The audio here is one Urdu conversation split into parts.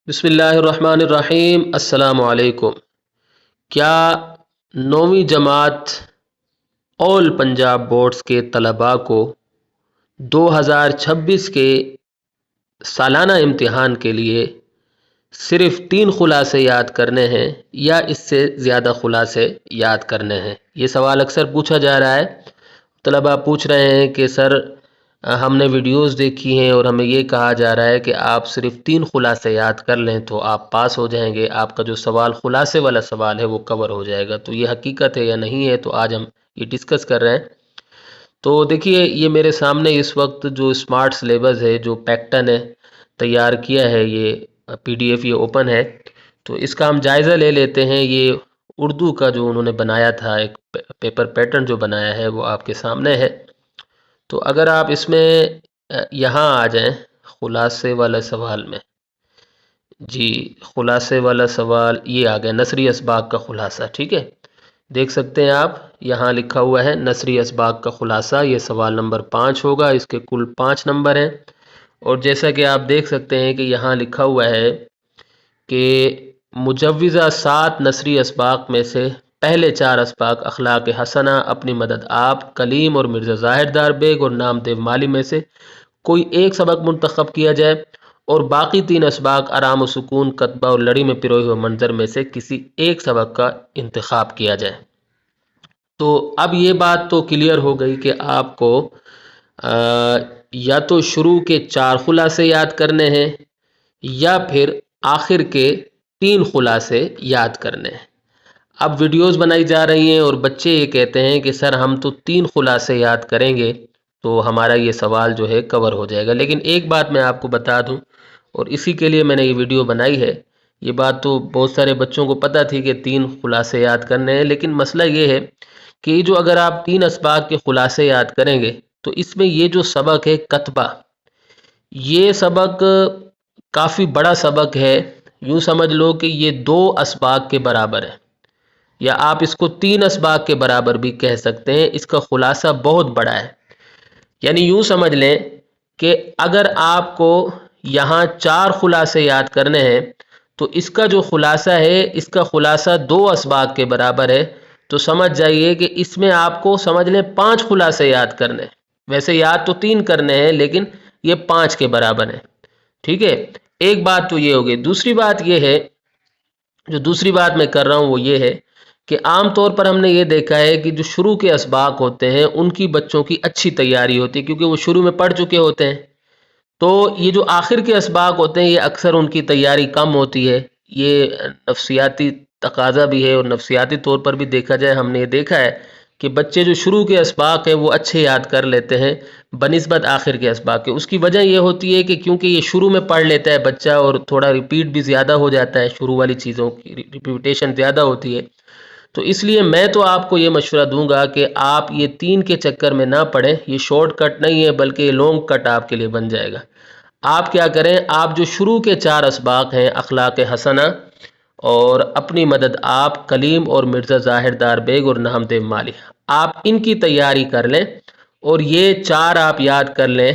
بسم اللہ الرحمن الرحیم۔ السلام علیکم۔ کیا 9ویں جماعت آل پنجاب بورڈز کے طلباء کو 2026 کے سالانہ امتحان کے لیے صرف 3 خلاصے یاد کرنے ہیں یا اس سے زیادہ خلاصے یاد کرنے ہیں؟ یہ سوال اکثر پوچھا جا رہا ہے۔ طلباء پوچھ رہے ہیں کہ سر ہم نے ویڈیوز دیکھی ہیں اور ہمیں یہ کہا جا رہا ہے کہ آپ صرف 3 خلاصے یاد کر لیں تو آپ پاس ہو جائیں گے، آپ کا جو سوال خلاصے والا سوال ہے وہ کور ہو جائے گا۔ تو یہ حقیقت ہے یا نہیں ہے، تو آج ہم یہ ڈسکس کر رہے ہیں۔ تو دیکھیے، یہ میرے سامنے اس وقت جو اسمارٹ سلیبس ہے، جو پیکٹن ہے تیار کیا ہے، یہ PDF یہ اوپن ہے، تو اس کا ہم جائزہ لے لیتے ہیں۔ یہ اردو کا جو انہوں نے بنایا تھا، ایک پیپر پیٹرن جو بنایا ہے وہ آپ کے سامنے ہے۔ تو اگر آپ اس میں یہاں آ جائیں خلاصے والے سوال میں، جی خلاصے والا سوال یہ آ گیا، نثری اسباق کا خلاصہ۔ ٹھیک ہے، دیکھ سکتے ہیں آپ، یہاں لکھا ہوا ہے نثری اسباق کا خلاصہ۔ یہ سوال نمبر 5 ہوگا، اس کے کل 5 نمبر ہیں۔ اور جیسا کہ آپ دیکھ سکتے ہیں کہ یہاں لکھا ہوا ہے کہ مجوزہ 7 نثری اسباق میں سے پہلے 4 اسباق اخلاق حسنہ، اپنی مدد آپ، کلیم اور مرزا ظاہر دار بیگ اور نامدیو مالی میں سے کوئی ایک سبق منتخب کیا جائے، اور باقی 3 اسباق آرام و سکون، کتبہ اور لڑی میں پروئے ہوئے منظر میں سے کسی ایک سبق کا انتخاب کیا جائے۔ تو اب یہ بات تو کلیئر ہو گئی کہ آپ کو یا تو شروع کے 4 خلاصے یاد کرنے ہیں یا پھر آخر کے 3 خلاصے یاد کرنے ہیں۔ اب ویڈیوز بنائی جا رہی ہیں اور بچے یہ کہتے ہیں کہ سر ہم تو 3 خلاصے یاد کریں گے تو ہمارا یہ سوال جو ہے کور ہو جائے گا۔ لیکن ایک بات میں آپ کو بتا دوں، اور اسی کے لیے میں نے یہ ویڈیو بنائی ہے، یہ بات تو بہت سارے بچوں کو پتہ تھی کہ 3 خلاصے یاد کرنے ہیں، لیکن مسئلہ یہ ہے کہ جو اگر آپ 3 اسباق کے خلاصے یاد کریں گے تو اس میں یہ جو سبق ہے کتبہ، یہ سبق کافی بڑا سبق ہے۔ یوں سمجھ لو کہ یہ 2 اسباق کے برابر ہے، یا آپ اس کو 3 اسباق کے برابر بھی کہہ سکتے ہیں۔ اس کا خلاصہ بہت بڑا ہے، یعنی یوں سمجھ لیں کہ اگر آپ کو یہاں 4 خلاصے یاد کرنے ہیں تو اس کا جو خلاصہ ہے، اس کا خلاصہ 2 اسباق کے برابر ہے، تو سمجھ جائیے کہ اس میں آپ کو سمجھ لیں 5 خلاصے یاد کرنے ہیں۔ ویسے یاد تو 3 کرنے ہیں لیکن یہ 5 کے برابر ہیں۔ ٹھیک ہے، ایک بات تو یہ ہوگی۔ دوسری بات یہ ہے، جو دوسری بات میں کر رہا ہوں وہ یہ ہے کہ عام طور پر ہم نے یہ دیکھا ہے کہ جو شروع کے اسباق ہوتے ہیں ان کی بچوں کی اچھی تیاری ہوتی ہے، کیونکہ وہ شروع میں پڑھ چکے ہوتے ہیں۔ تو یہ جو آخر کے اسباق ہوتے ہیں یہ اکثر ان کی تیاری کم ہوتی ہے۔ یہ نفسیاتی تقاضا بھی ہے، اور نفسیاتی طور پر بھی دیکھا جائے، ہم نے یہ دیکھا ہے کہ بچے جو شروع کے اسباق ہیں وہ اچھے یاد کر لیتے ہیں بنسبت آخر کے اسباق کے۔ اس کی وجہ یہ ہوتی ہے کہ کیونکہ یہ شروع میں پڑھ لیتا ہے بچہ، اور تھوڑا ریپیٹ بھی زیادہ ہو جاتا ہے، شروع والی چیزوں کی ریپیٹیشن زیادہ ہوتی ہے۔ تو اس لیے میں تو آپ کو یہ مشورہ دوں گا کہ آپ یہ 3 کے چکر میں نہ پڑیں۔ یہ شارٹ کٹ نہیں ہے بلکہ یہ لانگ کٹ آپ کے لیے بن جائے گا۔ آپ کیا کریں، آپ جو شروع کے 4 اسباق ہیں اخلاق حسنہ اور اپنی مدد آپ، کلیم اور مرزا ظاہر دار بیگ اور نامدیو مالی، آپ ان کی تیاری کر لیں اور یہ 4 آپ یاد کر لیں،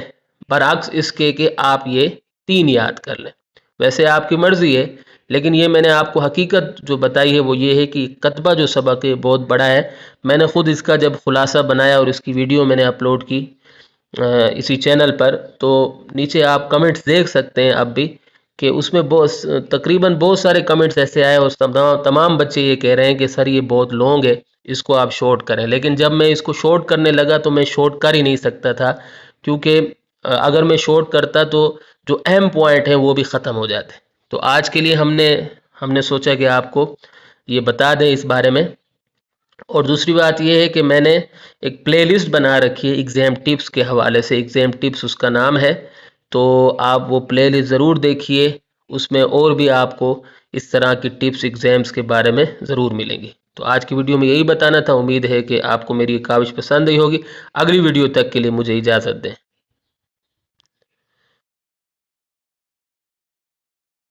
برعکس اس کے کہ آپ یہ 3 یاد کر لیں۔ ویسے آپ کی مرضی ہے، لیکن یہ میں نے آپ کو حقیقت جو بتائی ہے وہ یہ ہے کہ کتبہ جو سبق ہے بہت بڑا ہے۔ میں نے خود اس کا جب خلاصہ بنایا اور اس کی ویڈیو میں نے اپلوڈ کی اسی چینل پر، تو نیچے آپ کمنٹس دیکھ سکتے ہیں اب بھی کہ اس میں تقریباً بہت سارے کمنٹس ایسے آئے، اور تمام بچے یہ کہہ رہے ہیں کہ سر یہ بہت لانگ ہے، اس کو آپ شارٹ کریں۔ لیکن جب میں اس کو شارٹ کرنے لگا تو میں شارٹ کر ہی نہیں سکتا تھا، کیونکہ اگر میں شارٹ کرتا تو جو اہم پوائنٹ ہیں وہ بھی ختم ہو جاتے۔ تو آج کے لیے ہم نے سوچا کہ آپ کو یہ بتا دیں اس بارے میں۔ اور دوسری بات یہ ہے کہ میں نے ایک پلے لسٹ بنا رکھی ہے ایگزام ٹپس کے حوالے سے، ایگزام ٹپس اس کا نام ہے، تو آپ وہ پلے لسٹ ضرور دیکھیے۔ اس میں اور بھی آپ کو اس طرح کی ٹپس ایگزامز کے بارے میں ضرور ملیں گی۔ تو آج کی ویڈیو میں یہی بتانا تھا، امید ہے کہ آپ کو میری یہ کاوش پسند ہی ہوگی۔ اگلی ویڈیو تک کے لیے مجھے اجازت دیں۔